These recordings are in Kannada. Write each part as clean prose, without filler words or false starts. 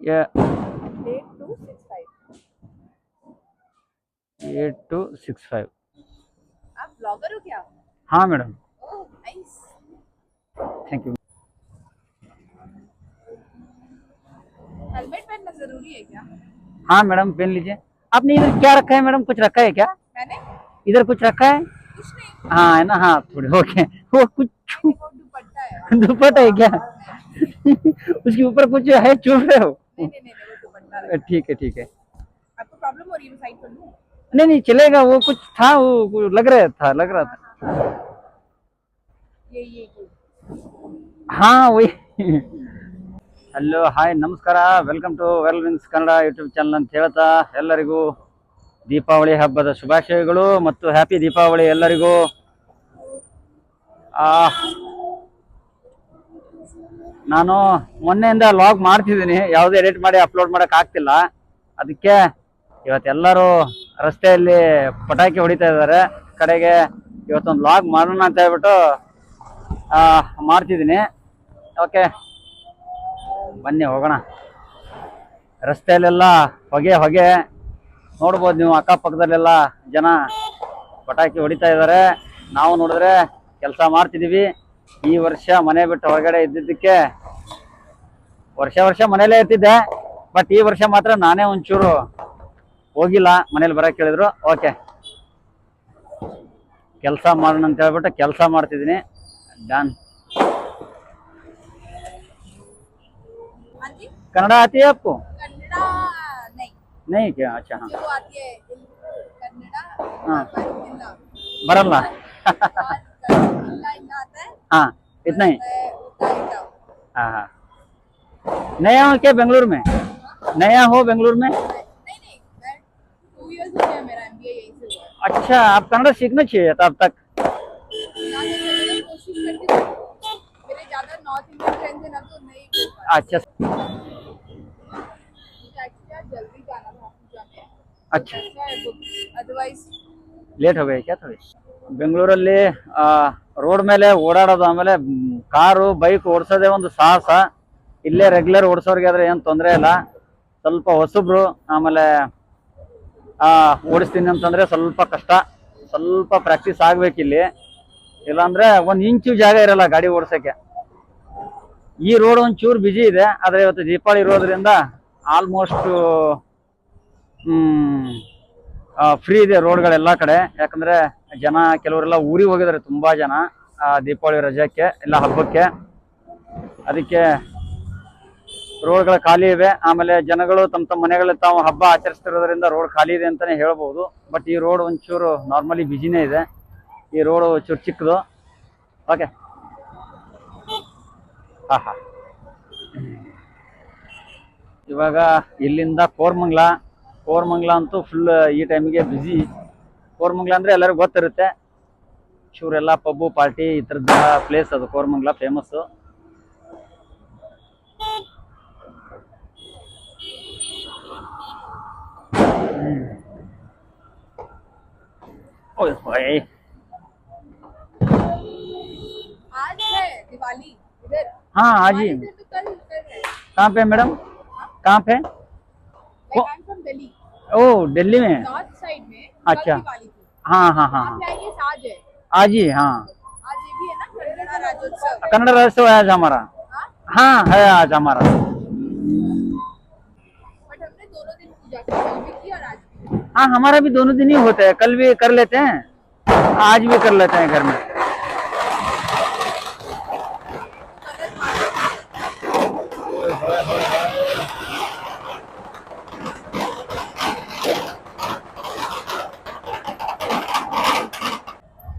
या 8265। 8265। आप ब्लॉगर हो क्या? हाँ madam. Oh nice. Thank you. Helmet पहनना जरूरी है क्या? हाँ मैडम पहन लीजिए। आपने इधर क्या रखा है मैडम, कुछ रखा है क्या? मैंने इधर कुछ रखा है? कुछ नहीं। हाँ है ना, हाँ थोड़ी ओके। वो कुछ नहीं, वो दुपट्टा है। दुपट्टा है क्या? उसके ऊपर कुछ है, चुभ रहे हो? नहीं नहीं नहीं, वो दुपट्टा है। ठीक है ठीक है। आपको प्रॉब्लम हो रही है, मैं साइड कर लूं? नहीं नहीं चलेगा, वो कुछ था, वो लग रहा था। ये हाँ वही। ಹಲೋ ಹಾಯ್ ನಮಸ್ಕಾರ, welcome to Well Wings Kannada YouTube channel ಅಂತ ಹೇಳ್ತಾ ಎಲ್ಲರಿಗೂ ದೀಪಾವಳಿ ಹಬ್ಬದ ಶುಭಾಶಯಗಳು ಮತ್ತು ಹ್ಯಾಪಿ ದೀಪಾವಳಿ ಎಲ್ಲರಿಗೂ. ನಾನು ಮೊನ್ನೆಯಿಂದ ಲಾಗ್ ಮಾಡ್ತಿದ್ದೀನಿ, ಯಾವುದೇ ಎಡಿಟ್ ಮಾಡಿ ಅಪ್ಲೋಡ್ ಮಾಡಕ್ ಆಗ್ತಿಲ್ಲ. ಅದಕ್ಕೆ ಇವತ್ತೆಲ್ಲರೂ ರಸ್ತೆಯಲ್ಲಿ ಪಟಾಕಿ ಹೊಡಿತಾ ಇದ್ದಾರೆ ಕಡೆಗೆ, ಇವತ್ತೊಂದು ಲಾಗ್ ಮಾಡೋಣ ಅಂತ ಹೇಳ್ಬಿಟ್ಟು ಮಾಡ್ತಿದ್ದೀನಿ. ಓಕೆ ಬನ್ನಿ ಹೋಗೋಣ. ರಸ್ತೆಯಲ್ಲೆಲ್ಲ ಹೊಗೆ ಹೊಗೆ ನೋಡ್ಬೋದು ನೀವು, ಅಕ್ಕಪಕ್ಕದಲ್ಲೆಲ್ಲ ಜನ ಪಟಾಕಿ ಹೊಡಿತಾ ಇದ್ದಾರೆ. ನಾವು ನೋಡಿದ್ರೆ ಕೆಲಸ ಮಾಡ್ತಿದ್ದೀವಿ. ಈ ವರ್ಷ ಮನೆ ಬಿಟ್ಟು ಹೊರಗಡೆ ಇದ್ದಿದ್ದಕ್ಕೆ, ವರ್ಷ ಮನೇಲೇ ಇರ್ತಿದ್ದೆ, ಬಟ್ ಈ ವರ್ಷ ಮಾತ್ರ ನಾನೇ ಒಂಚೂರು ಹೋಗಿಲ್ಲ. ಮನೇಲಿ ಬರಕ್ಕೆ ಹೇಳಿದ್ರು, ಓಕೆ ಕೆಲಸ ಮಾಡೋಣ ಅಂತ ಹೇಳ್ಬಿಟ್ಟು ಕೆಲಸ ಮಾಡ್ತಿದ್ದೀನಿ. ಡನ್. कन्नड़ा आती है आपको? कन्नड़ा नहीं। नहीं क्या? अच्छा हाँ। जो आती है कन्नड़ा, हाँ इल्ला बरल्ला। इल्ला आता है। हाँ इतना ही। इल्ला। हाँ हाँ। नया हो क्या बेंगलुरु में? नया हो बेंगलुरु में? नहीं, मैं 2 इयर्स हो गया, मेरा एमबीए यहीं से हुआ है। अच्छा, आप कन्नड़ा सीखना चाहिए था अब तक। कोशिश करती हूँ, मेरे ज्यादा नॉर्थ इंडियन फ्रेंड्स हैं ना, तो नहीं। अच्छा जल्दी जाना था पूजा में। अच्छा, अदरवाइज ಲೇಟ್ हो गए क्या थोड़ी? ಬೆಂಗಳೂರಲ್ಲಿ ರೋಡ್ ಮೇಲೆ ಓಡಾಡೋದು, ಆಮೇಲೆ ಕಾರು ಬೈಕ್ ಓಡಿಸೋದೇ ಒಂದು ಸಾಹಸ. ಇಲ್ಲೇ ರೆಗ್ಯುಲರ್ ಓಡಿಸೋರಿಗೆ ಆದ್ರೆ ಏನು ತೊಂದರೆ ಇಲ್ಲ. ಸ್ವಲ್ಪ ಹೊಸಬ್ರು ಆಮೇಲೆ ಓಡಿಸ್ತೀನಿ ಅಂತಂದ್ರೆ ಸ್ವಲ್ಪ ಕಷ್ಟ, ಸ್ವಲ್ಪ ಪ್ರಾಕ್ಟೀಸ್ ಆಗ್ಬೇಕಿಲ್ಲಿ. ಇಲ್ಲಾಂದ್ರೆ 1 ಇಂಚು ಜಾಗ ಇರಲ್ಲ ಗಾಡಿ ಓಡಿಸೋಕ್ಕೆ. ಈ ರೋಡ್ ಒಂಚೂರು ಬಿಜಿ ಇದೆ, ಆದ್ರೆ ಇವತ್ತು ದೀಪಾವಳಿ ಇರೋದ್ರಿಂದ ಆಲ್ಮೋಸ್ಟ್ ಫ್ರೀ ಇದೆ ರೋಡ್ಗಳೆಲ್ಲ ಕಡೆ. ಯಾಕಂದ್ರೆ ಜನ ಕೆಲವರೆಲ್ಲ ಊರಿಗೆ ಹೋಗಿದ್ದಾರೆ, ತುಂಬಾ ಜನ ದೀಪಾವಳಿ ರಜಕ್ಕೆ ಇಲ್ಲ ಹಬ್ಬಕ್ಕೆ. ಅದಕ್ಕೆ ರೋಡ್ಗಳು ಖಾಲಿ ಇವೆ. ಆಮೇಲೆ ಜನಗಳು ತಮ್ಮ ಮನೆಗಳಲ್ಲಿ ತಾವು ಹಬ್ಬ ಆಚರಿಸ್ತಿರೋದ್ರಿಂದ ರೋಡ್ ಖಾಲಿ ಇದೆ ಅಂತಾನೆ ಹೇಳ್ಬೋದು. ಬಟ್ ಈ ರೋಡ್ ಒಂಚೂರು ನಾರ್ಮಲಿ ಬಿಜಿನೇ ಇದೆ. ಈ ರೋಡ್ ಒಂಚೂರು ಚಿಕ್ಕದು. ಓಕೆ ಹಾ ಹಾ. ಇವಾಗ ಇಲ್ಲಿಂದ ಕೋರ್ಮಂಗ್ಲ ಅಂತೂ ಫುಲ್ ಈ ಟೈಮಿಗೆ ಬ್ಯುಸಿ. ಕೋರ್ಮಂಗ್ಲ ಅಂದ್ರೆ ಎಲ್ಲರಿಗೂ ಗೊತ್ತಿರುತ್ತೆ, ಚೂರೆಲ್ಲ ಪಬ್ಬು ಪಾರ್ಟಿ ಈ ಥರದ ಪ್ಲೇಸ್ ಅದು. ಕೋರ್ಮಂಗ್ಲ ಫೇಮಸ್ಸು. आज है दिवाली इधर। हाँ आज ही। तो कल है। कहाँ पे मैडम? कहाँ पे? Like I'm from Delhi। ओह दिल्ली में। नॉर्थ साइड में अच्छा। कल दिवाली थी। हाँ हाँ हाँ हाँ I guess आज है। आज ही। हाँ आज ये भी है ना कन्नड़ा राज्योत्सव। कन्नड़ राज्योत्सव है आज हमारा। हाँ है आज हमारा। बट हमने दोनों दिन पूजा की, कल भी की और आज भी। हाँ हमारा भी दोनों दिन ही होता है, कल भी कर लेते हैं, आज भी कर लेते हैं घर में।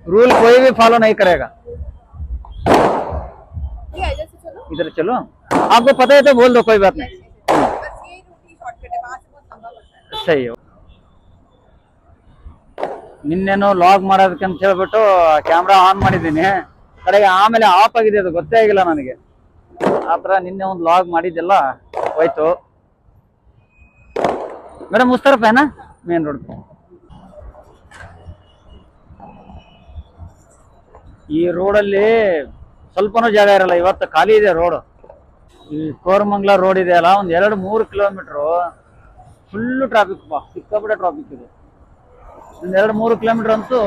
रूल कोई भी फॉलो नहीं करेगा। ये इधर से चलो। इधर चलो, आपको पता है तो बोल दो, कोई बात नहीं। बस ये रूटी शॉर्टकट है, वहां से बहुत लंबा पड़ता है। सही है। ನಿನ್ನೇನು ಲಾಗ್ ಮಾಡೋದಕ್ಕೆ ಅಂತ ಹೇಳ್ಬಿಟ್ಟು ಕ್ಯಾಮ್ರಾ ಆನ್ ಮಾಡಿದ್ದೀನಿ, ಕಡೆಗೆ ಆಮೇಲೆ ಆಫ್ ಆಗಿದೆ, ಅದು ಗೊತ್ತೇ ಆಗಿಲ್ಲ ನನಗೆ. ಆ ಥರ ನಿನ್ನೆ ಒಂದು ಲಾಗ್ ಮಾಡಿದ್ದೆಲ್ಲ ಹೋಯ್ತು. ಮೇಡಮ್ उस तरफ है ना ಮೇನ್ ರೋಡ್. ಈ ರೋಡಲ್ಲಿ ಸ್ವಲ್ಪನೂ ಜಾಗ ಇರಲ್ಲ, ಇವತ್ತು ಖಾಲಿ ಇದೆ ರೋಡ್. ಈ ಕೋರಮಂಗ್ಲ ರೋಡ್ ಇದೆಯಲ್ಲ ಒಂದ್ 2-3 ಕಿಲೋಮೀಟರ್ ಫುಲ್ ಟ್ರಾಫಿಕ್ ಬಾ, ಸಿಕ್ಕಾಪಟ್ಟೆ ಟ್ರಾಫಿಕ್ ಇದೆ. ಒಂದ್ 2-3 ಕಿಲೋಮೀಟರ್ ಅಂತೂ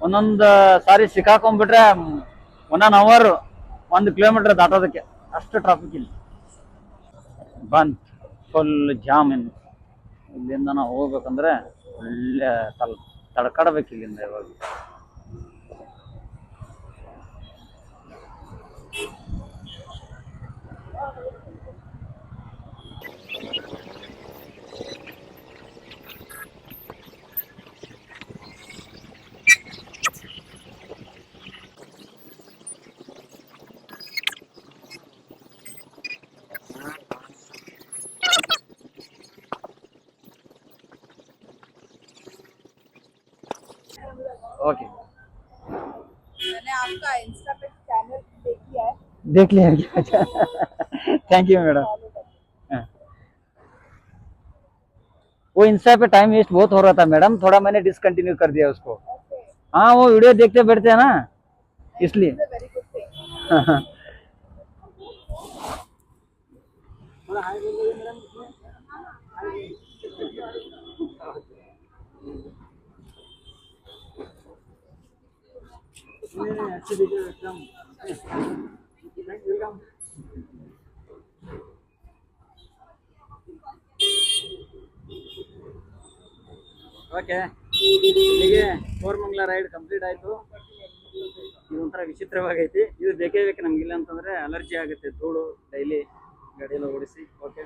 ಒಂದೊಂದು ಸಾರಿ ಸಿಕ್ಕಾಕೊಂಡ್ಬಿಟ್ರೆ 1 ಅವರ್ 1 ಕಿಲೋಮೀಟರ್ ದಾಟೋದಕ್ಕೆ ಅಷ್ಟು ಟ್ರಾಫಿಕ್ ಇಲ್ಲಿ ಬಂದ್ ಫುಲ್ ಜಾಮ್. ಇಲ್ಲಿಂದ ನಾವು ಹೋಗ್ಬೇಕಂದ್ರೆ ಒಳ್ಳೆ ತಡ್ಕಾಡ್ಬೇಕು ಇಲ್ಲಿಂದ ಇವಾಗ. ओके, मैंने आपका इंस्टा पे चैनल देख लिया है। देख लिया क्या? Thank you madam. वो इंस्टा पे टाइम वेस्ट बहुत हो रहा था मैडम, थोड़ा मैंने डिसकंटिन्यू कर दिया उसको। हाँ, वो वीडियो देखते बैठते हैं ना, इसलिए। Very good thing. ಓಕೆ, ಇಲ್ಲಿಗೆ ಕೋರಮಂಗ್ಲ ರೈಡ್ ಕಂಪ್ಲೀಟ್ ಆಯ್ತು. ಇದು ಒಂಥರ ವಿಚಿತ್ರವಾಗೈತಿ. ಇದು ಬೇಕೇ ಬೇಕು ನಮ್ಗೆ, ಇಲ್ಲ ಅಂತಂದ್ರೆ ಅಲರ್ಜಿ ಆಗುತ್ತೆ ಧೂಳು ಡೈಲಿ ಗಾಡಿಯಲ್ಲಿ ಓಡಿಸಿ. ಓಕೆ.